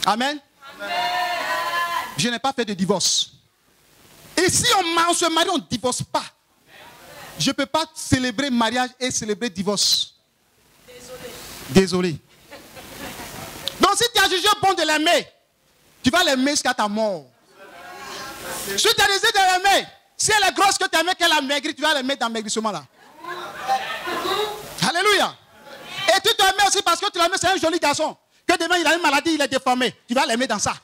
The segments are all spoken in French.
Amen. Je n'ai pas fait de divorce. Et si on se marie, on ne divorce pas. Je ne peux pas célébrer mariage et célébrer divorce. Désolé. Donc si tu as jugé bon de l'aimer, tu vas l'aimer jusqu'à ta mort. Si tu as décidé de l'aimer, si elle est grosse que tu aimes qu'elle a maigri, tu vas l'aimer dans l'amaigrissement là. Alléluia. Et tu t'aimes aussi parce que tu l'aimes, c'est un joli garçon. Que demain il a une maladie, il est déformé. Tu vas l'aimer dans ça.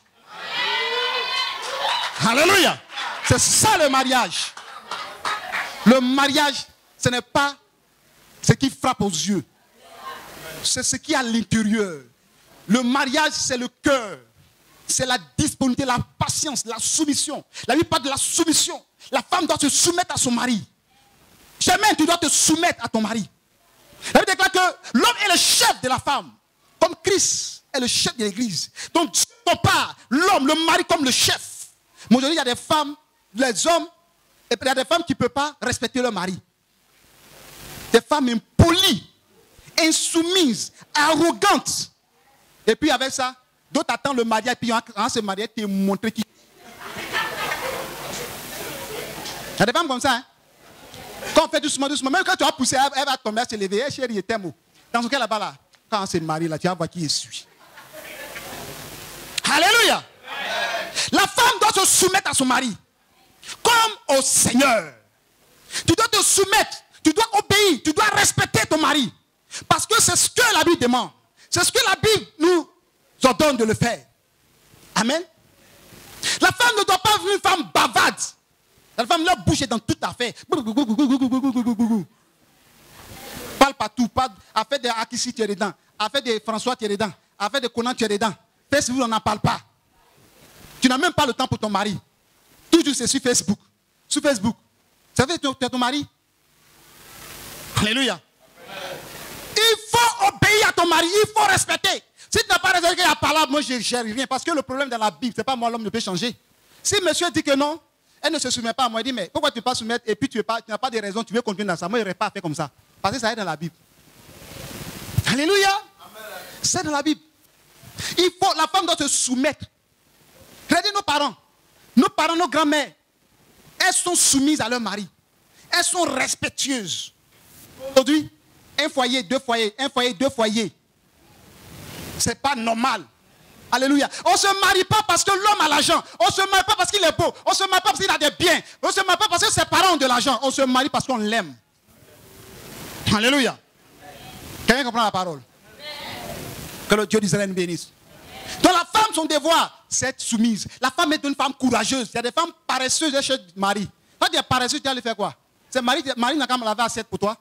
Alléluia. C'est ça le mariage. Le mariage, ce n'est pas ce qui frappe aux yeux. C'est ce qui est à l'intérieur. Le mariage, c'est le cœur. C'est la disponibilité, la patience, la soumission. La Bible parle de la soumission. La femme doit se soumettre à son mari. Jamais tu dois te soumettre à ton mari. La Bible déclare que l'homme est le chef de la femme. Comme Christ est le chef de l'église. Donc Dieu compare l'homme, le mari comme le chef. Mais aujourd'hui, il y a des femmes, les hommes, et il y a des femmes qui ne peuvent pas respecter leur mari. Des femmes impolies, insoumises, arrogantes. Et puis avec ça, d'autres attendent le mariage, et puis en se marier, tu montres qui. Il y a des femmes comme ça, hein? Quand on fait doucement, doucement, même quand tu vas pousser, elle va tomber, elle va se lever. Hey, chérie, t'aime où? Dans ce cas là-bas, là, quand on se marie, là, tu vas voir qui essuie. Alléluia! La femme doit se soumettre à son mari, comme au Seigneur. Tu dois te soumettre, tu dois obéir, tu dois respecter ton mari. Parce que c'est ce que la Bible demande. C'est ce que la Bible nous ordonne de le faire. Amen. La femme ne doit pas être une femme bavarde. La femme, leur bouche est dans toute affaire. Parle partout. A fait des Akissi, tu es dedans. A fait des François, tu es dedans. A fait des Conan, tu es dedans. Facebook, on n'en parle pas. Tu n'as même pas le temps pour ton mari. Toujours c'est sur Facebook. Sur Facebook. Ça veut dire que tu es ton mari. Alléluia. Il faut obéir à ton mari. Il faut respecter. Si tu n'as pas respecté la parole, moi je ne gère rien. Parce que le problème dans la Bible, ce n'est pas moi, l'homme ne peut changer. Si monsieur dit que non, elle ne se soumet pas à moi. Elle dit, mais pourquoi tu ne peux pas soumettre et puis tu n'as pas de raison, tu veux continuer dans ça. Moi, je n'aurais pas fait comme ça. Parce que ça est dans la Bible. Alléluia. C'est dans la Bible. La femme doit se soumettre. Regardez nos parents, nos grands-mères. Elles sont soumises à leur mari. Elles sont respectueuses. Aujourd'hui, un foyer, deux foyers, un foyer, deux foyers. C'est pas normal. Alléluia. On ne se marie pas parce que l'homme a l'argent. On ne se marie pas parce qu'il est beau. On ne se marie pas parce qu'il a des biens. On ne se marie pas parce que ses parents ont de l'argent. On se marie parce qu'on l'aime. Alléluia. Quelqu'un comprend la parole? Que le Dieu d'Israël nous bénisse. Donc la femme, son devoir, c'est être soumise. La femme est une femme courageuse. Il y a des femmes paresseuses chez le mari. Quand tu es paresseuse, tu vas aller faire quoi? C'est Marie n'a qu'à me laver à 7 pour toi.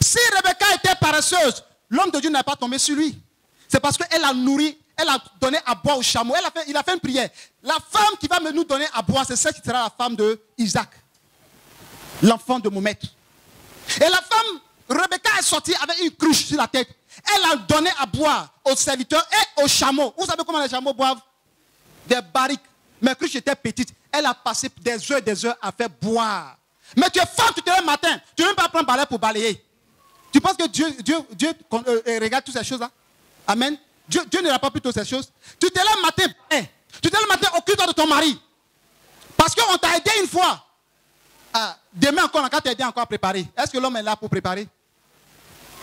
Si Rebecca était paresseuse, l'homme de Dieu n'est pas tombé sur lui. C'est parce qu'elle a nourri, elle a donné à boire au chameau. Il a fait une prière. La femme qui va nous donner à boire, c'est celle qui sera la femme de Isaac, l'enfant de mon maître. Et la femme, Rebecca est sortie avec une cruche sur la tête. Elle a donné à boire aux serviteurs et aux chameaux. Vous savez comment les chameaux boivent? Des barriques. Mais cruche était petite. Elle a passé des heures à faire boire. Mais tu es femme, tu te lèves le matin. Tu ne veux même pas prendre balai pour balayer. Tu penses que Dieu regarde toutes ces choses-là? Amen. Dieu ne regarde pas plutôt ces choses. Tu te lèves le matin. Tu te lèves le matin, occupe-toi de ton mari. Parce qu'on t'a aidé une fois. Demain encore, quand tu aidé encore à préparer. Est-ce que l'homme est là pour préparer?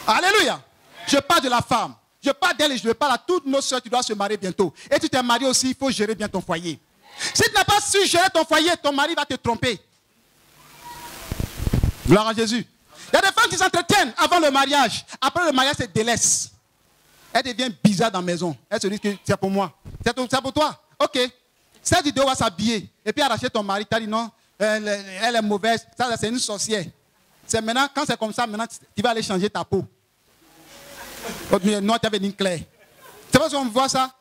Alléluia. Je parle de la femme. Je parle d'elle et je parle à toutes nos soeurs. Tu dois se marier bientôt. Et tu t'es marié aussi, il faut gérer bien ton foyer. Si tu n'as pas su gérer ton foyer, ton mari va te tromper. Gloire à Jésus. Il y a des femmes qui s'entretiennent avant le mariage. Après le mariage, elles se délaissent. Elle devient bizarre dans la maison. Elle se dit que c'est pour moi. C'est pour toi. Ok. Cette vidéo va s'habiller. Et puis arracher ton mari. Tu as dit non, elle est mauvaise. Ça, c'est une sorcière. C'est maintenant, quand c'est comme ça, maintenant, tu vas aller changer ta peau. Non, tu avais une claire. C'est parce qu'on voit ça.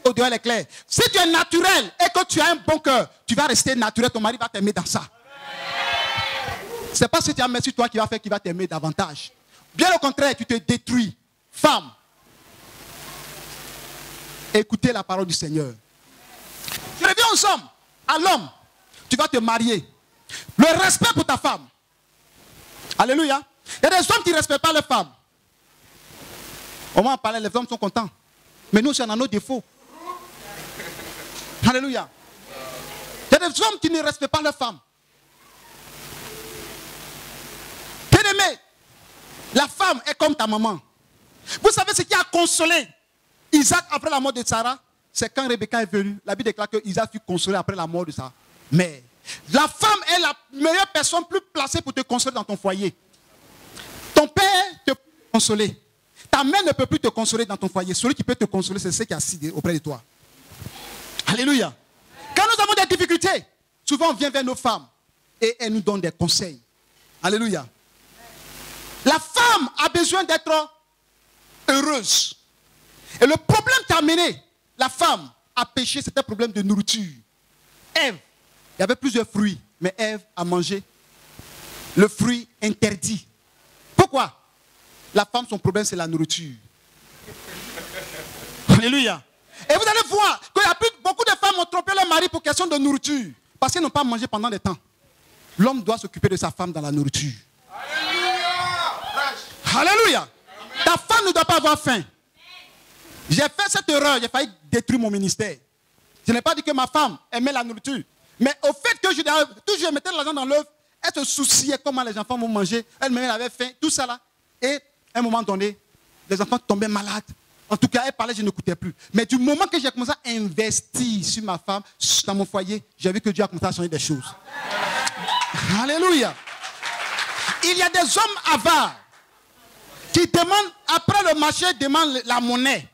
Au dehors, elle est claire. Si tu es naturel et que tu as un bon cœur, tu vas rester naturel. Ton mari va t'aimer dans ça. C'est pas ce que tu as mis sur toi qui va faire qu'il va t'aimer davantage. Bien au contraire, tu te détruis. Femme, écoutez la parole du Seigneur. Je reviens ensemble à l'homme. Tu vas te marier. Le respect pour ta femme. Alléluia. Il y a des hommes qui ne respectent pas leurs femmes. On va en parler, les hommes sont contents. Mais nous, on a nos défauts. Alléluia. Il y a des hommes qui ne respectent pas leurs femmes. Bien-aimé, la femme est comme ta maman. Vous savez ce qui a consolé Isaac après la mort de Sarah? C'est quand Rebecca est venue. La Bible déclare que Isaac fut consolé après la mort de sa mère. La femme est la meilleure personne plus placée pour te consoler dans ton foyer. Ton père te peut consoler. Ta mère ne peut plus te consoler dans ton foyer. Celui qui peut te consoler, c'est celui qui est assis auprès de toi. Alléluia. Quand nous avons des difficultés, souvent on vient vers nos femmes et elles nous donnent des conseils. Alléluia. La femme a besoin d'être heureuse. Et le problème qui a amené la femme à pécher, c'était un problème de nourriture. Ève, il y avait plusieurs fruits, mais Ève a mangé le fruit interdit. Pourquoi? La femme, son problème, c'est la nourriture. Alléluia. Et vous allez voir qu'il y a beaucoup de femmes ont trompé leur mari pour question de nourriture. Parce qu'elles n'ont pas mangé pendant des temps. L'homme doit s'occuper de sa femme dans la nourriture. Alléluia. Alléluia. Ta femme ne doit pas avoir faim. J'ai fait cette erreur, j'ai failli détruire mon ministère. Je n'ai pas dit que ma femme aimait la nourriture. Mais au fait que je mettais l'argent dans l'œuf, elle se souciait comment les enfants vont manger. Elle-même avait faim, tout ça là. Et à un moment donné, les enfants tombaient malades. En tout cas, elle parlait, je n'écoutais plus. Mais du moment que j'ai commencé à investir sur ma femme, dans mon foyer, j'ai vu que Dieu a commencé à changer des choses. Alléluia. Il y a des hommes avares qui demandent, après le marché, demandent la monnaie.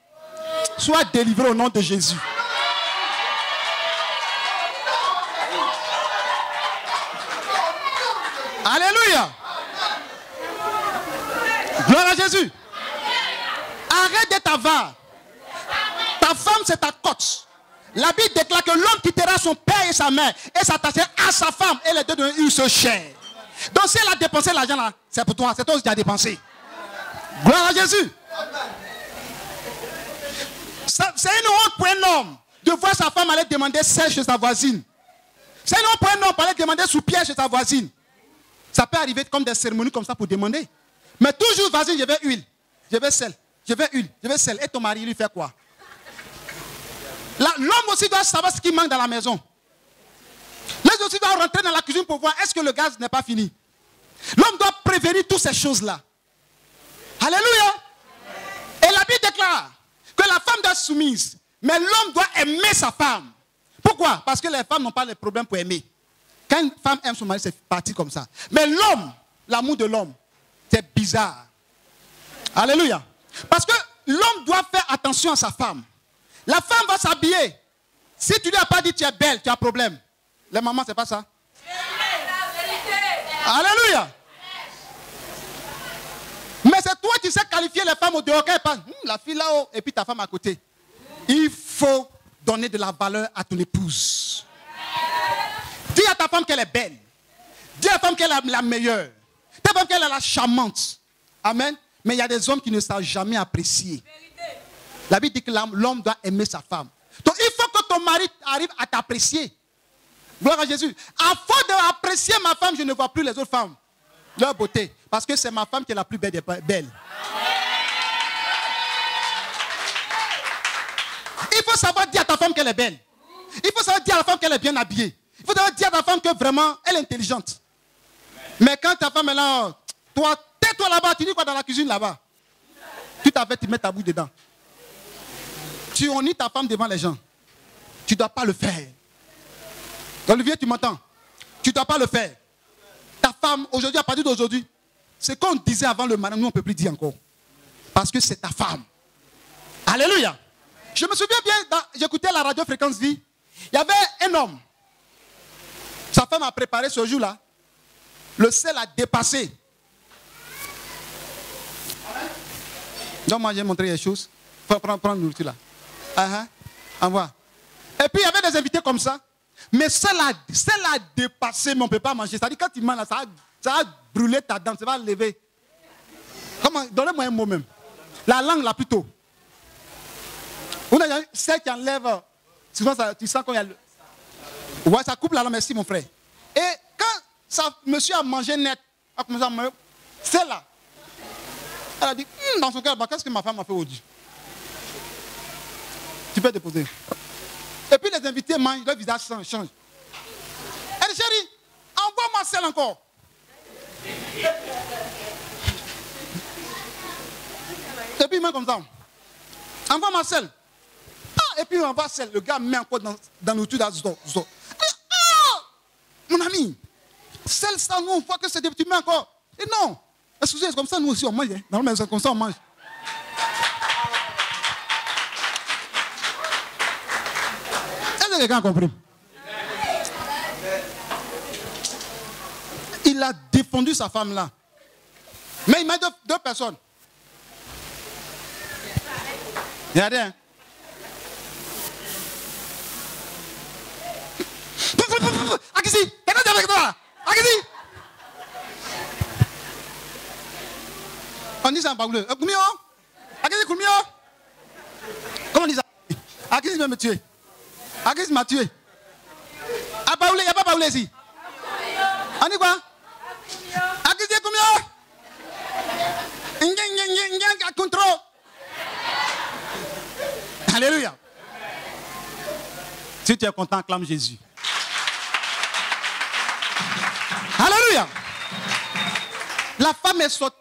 Sois délivré au nom de Jésus. Alléluia. Gloire à Jésus. Arrête d'être avare. Ta femme, c'est ta cote. La Bible déclare que l'homme quittera son père et sa mère et s'attachera à sa femme et les deux deviennent une seule chair. Donc si elle a dépensé l'argent là, c'est pour toi, c'est toi qui as dépensé. Gloire à Jésus. C'est une honte pour un homme de voir sa femme aller demander sel chez sa voisine. C'est une honte pour un homme d'aller demander sous-pierre chez sa voisine. Ça peut arriver comme des cérémonies comme ça pour demander. Mais toujours, vas-y, je veux huile, je veux sel, je veux huile, je veux sel. Et ton mari, lui fait quoi? L'homme aussi doit savoir ce qui manque dans la maison. L'homme aussi doit rentrer dans la cuisine pour voir est-ce que le gaz n'est pas fini. L'homme doit prévenir toutes ces choses-là. Alléluia. Et la Bible déclare que la femme doit être soumise, mais l'homme doit aimer sa femme. Pourquoi? Parce que les femmes n'ont pas de problème pour aimer. Quand une femme aime son mari, c'est parti comme ça. Mais l'homme, l'amour de l'homme, c'est bizarre. Alléluia. Parce que l'homme doit faire attention à sa femme. La femme va s'habiller. Si tu ne lui as pas dit tu es belle, tu as un problème. Les mamans, c'est pas ça. Alléluia. Mais c'est toi qui sais qualifier les femmes au dehors. Quand elle parle, la fille là-haut, et puis ta femme à côté. Il faut donner de la valeur à ton épouse. Dis à ta femme qu'elle est belle. Dis à ta femme qu'elle est la meilleure. Dis à ta femme qu'elle est la charmante. Amen. Mais il y a des hommes qui ne savent jamais apprécier. La Bible dit que l'homme doit aimer sa femme. Donc il faut que ton mari arrive à t'apprécier. Gloire à Jésus. À force d'apprécier ma femme, je ne vois plus les autres femmes. Leur beauté. Parce que c'est ma femme qui est la plus belle des belles. Il faut savoir dire à ta femme qu'elle est belle. Il faut savoir dire à la femme qu'elle est bien habillée. Il faut savoir dire à ta femme que vraiment, elle est intelligente. Mais quand ta femme est là, toi, tais-toi là-bas, tu dis quoi dans la cuisine là-bas? Tu t'avais, tu mets ta bouche dedans. Tu honnis ta femme devant les gens. Tu ne dois pas le faire. Olivier, tu m'entends? Tu ne dois pas le faire. Ta femme, aujourd'hui, à partir d'aujourd'hui, ce qu'on disait avant le mariage, nous on ne peut plus dire encore. Parce que c'est ta femme. Alléluia. Je me souviens bien, j'écoutais la radio Fréquence Vie. Il y avait un homme. Sa femme a préparé ce jour-là. Le sel a dépassé. Donc moi j'ai montré les choses. Prends le nourriture là. Envoie. Et puis il y avait des invités comme ça. Mais celle-là a dépassé, mais on ne peut pas manger. C'est-à-dire quand tu manges là, ça va brûler ta dent, ça va lever. Comment? Donnez-moi un mot même. La langue là plutôt. Celle qui enlève, souvent ça, tu sens qu'il y a le... Ouais, ça coupe la langue, merci mon frère. Et quand monsieur a mangé net, a commencé à manger, celle-là, elle a dit, dans son cœur, qu'est-ce que ma femme a fait aujourd'hui? Tu peux déposer. Et puis les invités mangent, leur visage change. Elle dit, chérie, envoie-moi celle encore. Et puis il met comme ça. Envoie-moi celle. Ah, et puis on envoie celle. Le gars met encore dans le tout. Ah, mon ami, celle ça, nous on voit que c'est des petits mains encore. Et non, excusez, c'est comme ça nous aussi on mange. Hein. Non, mais c'est comme ça on mange. Est-ce que quelqu'un a compris? Il a défendu sa femme là. Mais il met deux personnes. Regardez. Hein. Akisi, quelqu'un avec toi. Akisi. On dit ça en baoulé. Koumio. Akisi Koumio. Comment on dit ça? Akisi veut me tuer. Akisi m'a tué. À baoulé, il n'y a pas baoulé ici. On dit quoi? Akisi Koumio. Contrôle. Alléluia. Si tu es content, acclame Jésus. Alléluia. La femme est sortie